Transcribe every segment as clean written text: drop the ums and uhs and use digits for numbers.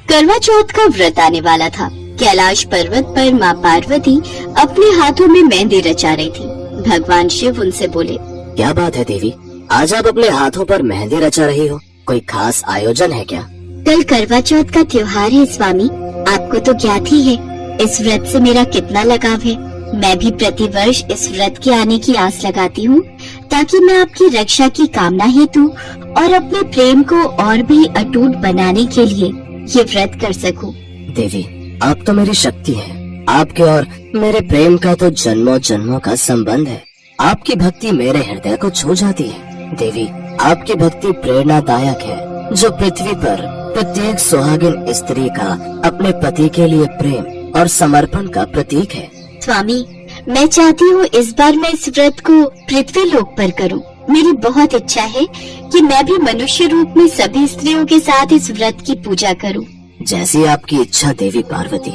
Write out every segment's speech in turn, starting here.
करवा चौथ का व्रत आने वाला था। कैलाश पर्वत पर माँ पार्वती अपने हाथों में मेहंदी रचा रही थी। भगवान शिव उनसे बोले, क्या बात है देवी, आज आप अपने हाथों पर मेहंदी रचा रही हो, कोई खास आयोजन है क्या? कल करवा चौथ का त्योहार है स्वामी, आपको तो ज्ञात ही है इस व्रत से मेरा कितना लगाव है। मैं भी प्रतिवर्ष इस व्रत के आने की आस लगाती हूँ ताकि मैं आपकी रक्षा की कामना हेतु और अपने प्रेम को और भी अटूट बनाने के लिए ये व्रत कर सकूं। देवी, आप तो मेरी शक्ति हैं। आपके और मेरे प्रेम का तो जन्मों जन्मों का संबंध है। आपकी भक्ति मेरे हृदय को छू जाती है। देवी, आपकी भक्ति प्रेरणादायक है जो पृथ्वी पर प्रत्येक सुहागिन स्त्री का अपने पति के लिए प्रेम और समर्पण का प्रतीक है। स्वामी, मैं चाहती हूँ इस बार मैं इस व्रत को पृथ्वी लोक पर करूँ। मेरी बहुत इच्छा है कि मैं भी मनुष्य रूप में सभी स्त्रियों के साथ इस व्रत की पूजा करूँ। जैसी आपकी इच्छा देवी पार्वती।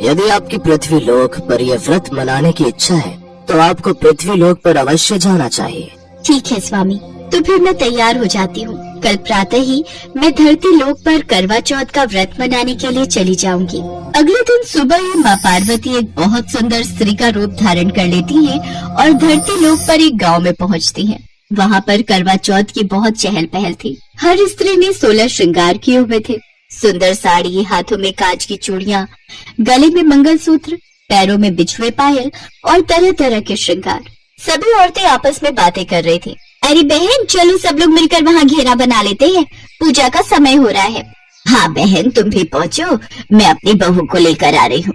यदि आपकी पृथ्वी लोक पर यह व्रत मनाने की इच्छा है तो आपको पृथ्वी लोक पर अवश्य जाना चाहिए। ठीक है स्वामी, तो फिर मैं तैयार हो जाती हूँ। कल प्रातः ही मैं धरती लोक पर करवा चौथ का व्रत मनाने के लिए चली जाऊंगी। अगले दिन सुबह ही माँ पार्वती एक बहुत सुंदर स्त्री का रूप धारण कर लेती है और धरती लोक पर एक गांव में पहुँचती है। वहाँ पर करवा चौथ की बहुत चहल पहल थी। हर स्त्री ने 16 श्रृंगार किए हुए थे। सुंदर साड़ी, हाथों में कांच की चूड़ियाँ, गले में मंगलसूत्र, पैरों में बिछुए पायल और तरह तरह के श्रृंगार। सभी औरतें आपस में बातें कर रही थी। अरे बहन, चलो सब लोग मिलकर वहाँ घेरा बना लेते हैं, पूजा का समय हो रहा है। हाँ बहन, तुम भी पहुँचो, मैं अपनी बहू को लेकर आ रही हूँ।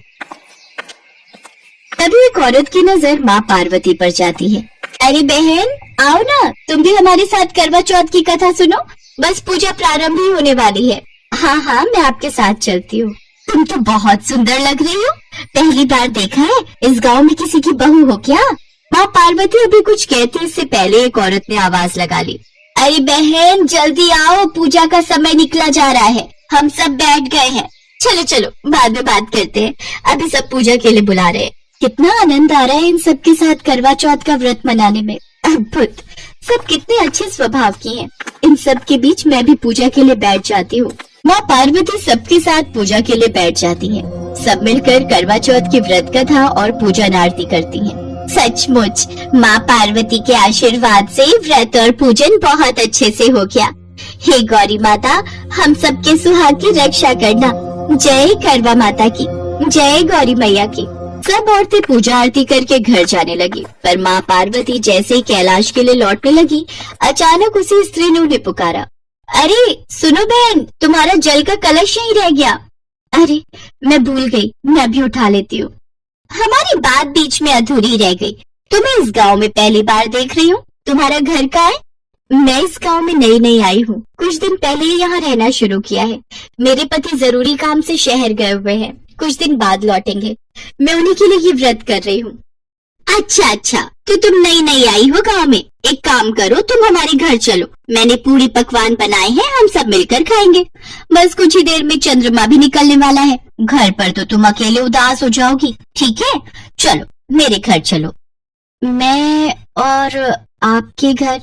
तभी एक औरत की नजर माँ पार्वती पर जाती है। अरे बहन, आओ ना, तुम भी हमारे साथ करवा चौथ की कथा सुनो। बस पूजा प्रारंभ ही होने वाली है। हाँ हाँ, मैं आपके साथ चलती हूँ। तुम तो बहुत सुंदर लग रही हो। पहली बार देखा है, इस गांव में किसी की बहू हो क्या? माँ पार्वती अभी कुछ कहती इससे पहले एक औरत ने आवाज लगा ली। अरे बहन, जल्दी आओ, पूजा का समय निकला जा रहा है। हम सब बैठ गए हैं। चलो चलो, बाद में बात करते हैं, अभी सब पूजा के लिए बुला रहे हैं। कितना आनंद आ रहा है इन सबके साथ करवा चौथ का व्रत मनाने में। अद्भुत, सब कितने अच्छे स्वभाव की हैं। इन सब के बीच मैं भी पूजा के लिए बैठ जाती हूँ। माँ पार्वती सबके साथ पूजा के लिए बैठ जाती हैं। सब मिलकर करवा चौथ की व्रत कथा और पूजन आरती करती हैं। सचमुच माँ पार्वती के आशीर्वाद से व्रत और पूजन बहुत अच्छे से हो गया। हे गौरी माता, हम सबके सुहाग की रक्षा करना। जय करवा माता की, जय गौरी मैया की। सब औरतें पूजा आरती करके घर जाने लगी, पर माँ पार्वती जैसे ही कैलाश के लिए लौटने लगी, अचानक उसी स्त्री ने उन्हें पुकारा। अरे सुनो बहन, तुम्हारा जल का कलश यहीं रह गया। अरे मैं भूल गई, मैं भी उठा लेती हूँ। हमारी बात बीच में अधूरी रह गई। तुम्हें इस गांव में पहली बार देख रही हूँ। तुम्हारा घर कहाँ है? मैं इस गांव में नई नई आई हूँ, कुछ दिन पहले ही यहाँ रहना शुरू किया है। मेरे पति जरूरी काम से शहर गए हुए हैं, कुछ दिन बाद लौटेंगे। मैं उन्हीं के लिए ये व्रत कर रही हूँ। अच्छा, तो तुम नई नई आई हो गांव में। एक काम करो, तुम हमारे घर चलो। मैंने पूरी पकवान बनाए हैं, हम सब मिलकर खाएंगे। बस कुछ ही देर में चंद्रमा भी निकलने वाला है। घर पर तो तुम अकेले उदास हो जाओगी, ठीक है? चलो मेरे घर चलो। मैं और आपके घर?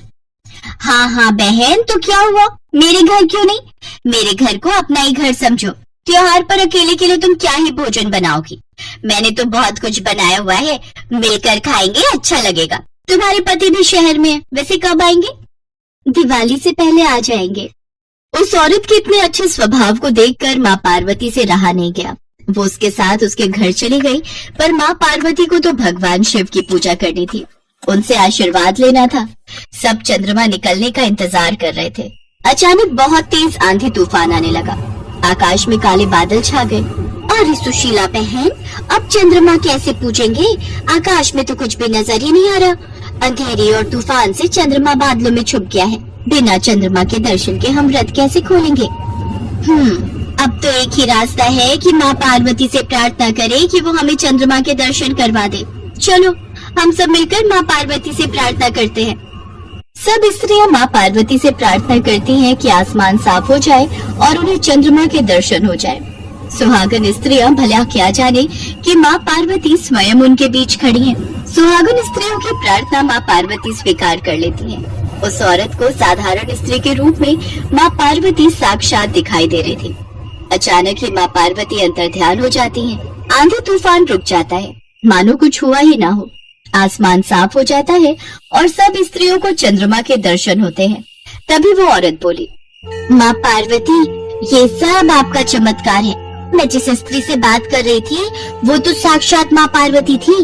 हाँ बहन, तो क्या हुआ, मेरे घर क्यों नहीं? मेरे घर को अपना ही घर समझो। त्योहार पर अकेले के लिए तुम क्या ही भोजन बनाओगी? मैंने तो बहुत कुछ बनाया हुआ है, मिलकर खाएंगे, अच्छा लगेगा। तुम्हारे पति भी शहर में है, वैसे कब आएंगे? दिवाली से पहले आ जाएंगे। उस औरत के इतने अच्छे स्वभाव को देखकर माँ पार्वती से रहा नहीं गया। वो उसके साथ उसके घर चली गई, पर माँ पार्वती को तो भगवान शिव की पूजा करनी थी, उनसे आशीर्वाद लेना था। सब चंद्रमा निकलने का इंतजार कर रहे थे। अचानक बहुत तेज आंधी तूफान आने लगा। आकाश में काले बादल छा गए। अरे सुशीला बहन, अब चंद्रमा कैसे पूजेंगे? आकाश में तो कुछ भी नजर ही नहीं आ रहा। अंधेरे और तूफान से चंद्रमा बादलों में छुप गया है। बिना चंद्रमा के दर्शन के हम व्रत कैसे खोलेंगे? अब तो एक ही रास्ता है कि माँ पार्वती से प्रार्थना करें कि वो हमें चंद्रमा के दर्शन करवा दे। चलो हम सब मिलकर माँ पार्वती से प्रार्थना करते हैं। सब स्त्रियां माँ पार्वती से प्रार्थना करती हैं कि आसमान साफ हो जाए और उन्हें चंद्रमा के दर्शन हो जाए। सुहागन स्त्रियां भला क्या जाने कि माँ पार्वती स्वयं उनके बीच खड़ी हैं। सुहागन स्त्रियों की प्रार्थना माँ पार्वती स्वीकार कर लेती हैं। उस औरत को साधारण स्त्री के रूप में माँ पार्वती साक्षात दिखाई दे रही थी। अचानक ही माँ पार्वती अंतर्ध्यान हो जाती हैं। आंधी तूफान रुक जाता है, मानो कुछ हुआ ही ना हो। आसमान साफ हो जाता है और सब स्त्रियों को चंद्रमा के दर्शन होते हैं। तभी वो औरत बोली, माँ पार्वती, ये सब आपका चमत्कार है। मैं जिस स्त्री से बात कर रही थी वो तो साक्षात माँ पार्वती थी।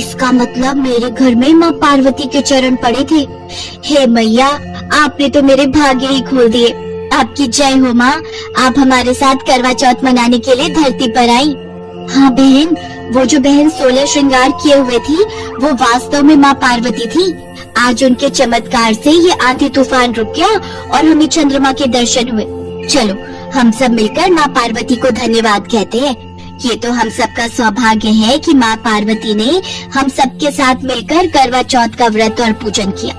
इसका मतलब मेरे घर में माँ पार्वती के चरण पड़े थे। हे मैया, आपने तो मेरे भाग्य ही खोल दिए। आपकी जय हो माँ। आप हमारे साथ करवा चौथ मनाने के लिए धरती पर आई। हाँ बहन, वो जो बहन 16 श्रृंगार किए हुए थी वो वास्तव में माँ पार्वती थी। आज उनके चमत्कार से ये आंधी तूफान रुक गया और हमें चंद्रमा के दर्शन हुए। चलो हम सब मिलकर माँ पार्वती को धन्यवाद कहते हैं। ये तो हम सबका सौभाग्य है कि माँ पार्वती ने हम सबके साथ मिलकर करवा चौथ का व्रत और पूजन किया।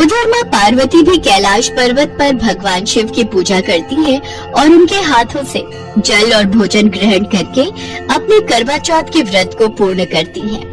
उधर माँ पार्वती भी कैलाश पर्वत पर भगवान शिव की पूजा करती है और उनके हाथों से जल और भोजन ग्रहण करके अपने करवा चौथ के व्रत को पूर्ण करती है।